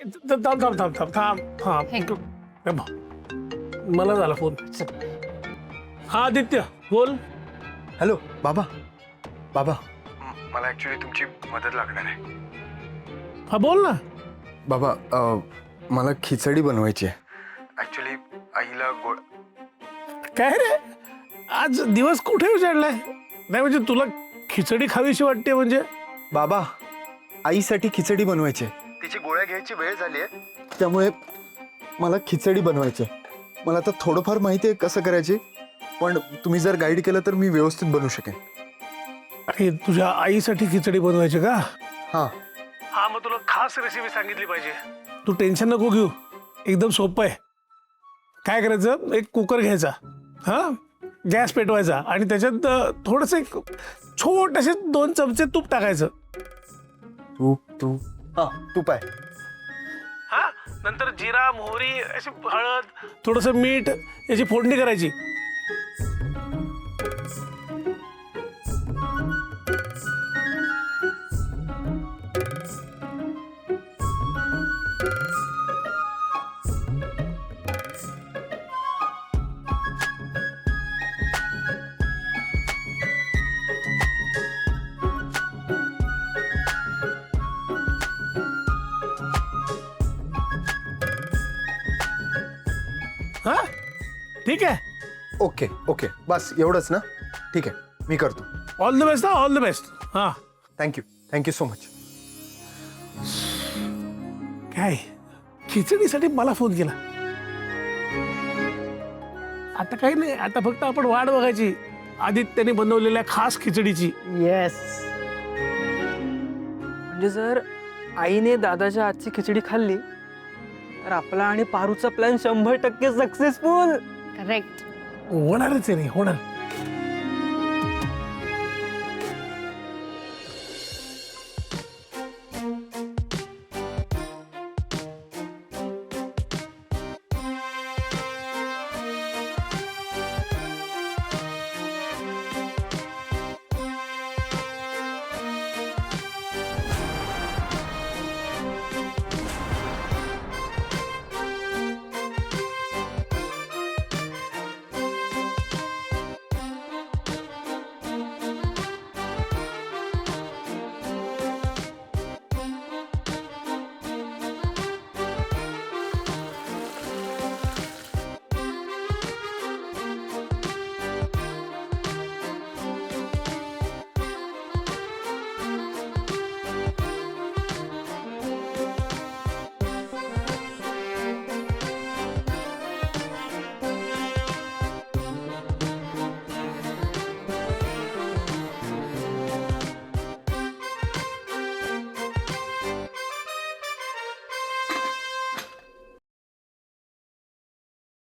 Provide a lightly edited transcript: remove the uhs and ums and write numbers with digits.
थांब थांब थांब थांब थांब थांब मला झाला फोन. हा आदित्य बोल. हॅलो बाबा. बाबा मला ऍक्च्युली तुमची मदत लागणार आहे. हा बोल ना. बाबा मला खिचडी बनवायची आहे. ऍक्च्युली आईला गोड. काय रे आज दिवस कुठे उजाडलाय? नाही म्हणजे तुला खिचडी खावीशी वाटते म्हणजे? बाबा आईसाठी खिचडी बनवायची आहे. तिची गोळ्या घ्यायची वेळ झाली आहे, त्यामुळे मला खिचडी बनवायची आहे. मला आता थोडंफार माहिती आहे कसं करायची, पण तुम्ही जर गाईड केलं तर मी व्यवस्थित बनवू शकेन. अरे तुझ्या आईसाठी खिचडी बनवायची का? हां हा मग तुला खास रेसिपी सांगितली पाहिजे. तू टेन्शन नको घेऊ, एकदम सोपं आहे. काय करायचं, एक कुकर घ्यायचा, हा गॅस पेटवायचा आणि त्याच्यात थोडंसं एक छोटेसे 2 चमचे तूप टाकायचं. तूप हां तूप आहे. हा नंतर जिरा मोहरी अशी हळद थोडंसं मीठ याची फोडणी करायची. हा ठीक आहे. ओके ओके बस एवढंच ना. ठीक आहे मी करतो. All the best. हा ऑल द बेस्ट. हा थँक्यू सो मच. काय खिचडीसाठी मला फोन केला? आता काही नाही, आता फक्त आपण वाट बघायची आदित्यने बनवलेल्या खास खिचडीची. येस. म्हणजे जर आईने दादाच्या हातची खिचडी खाल्ली तर आपला आणि पारूचा प्लॅन 100% सक्सेसफुल. करेक्ट. होणारच आहे रे, होणार.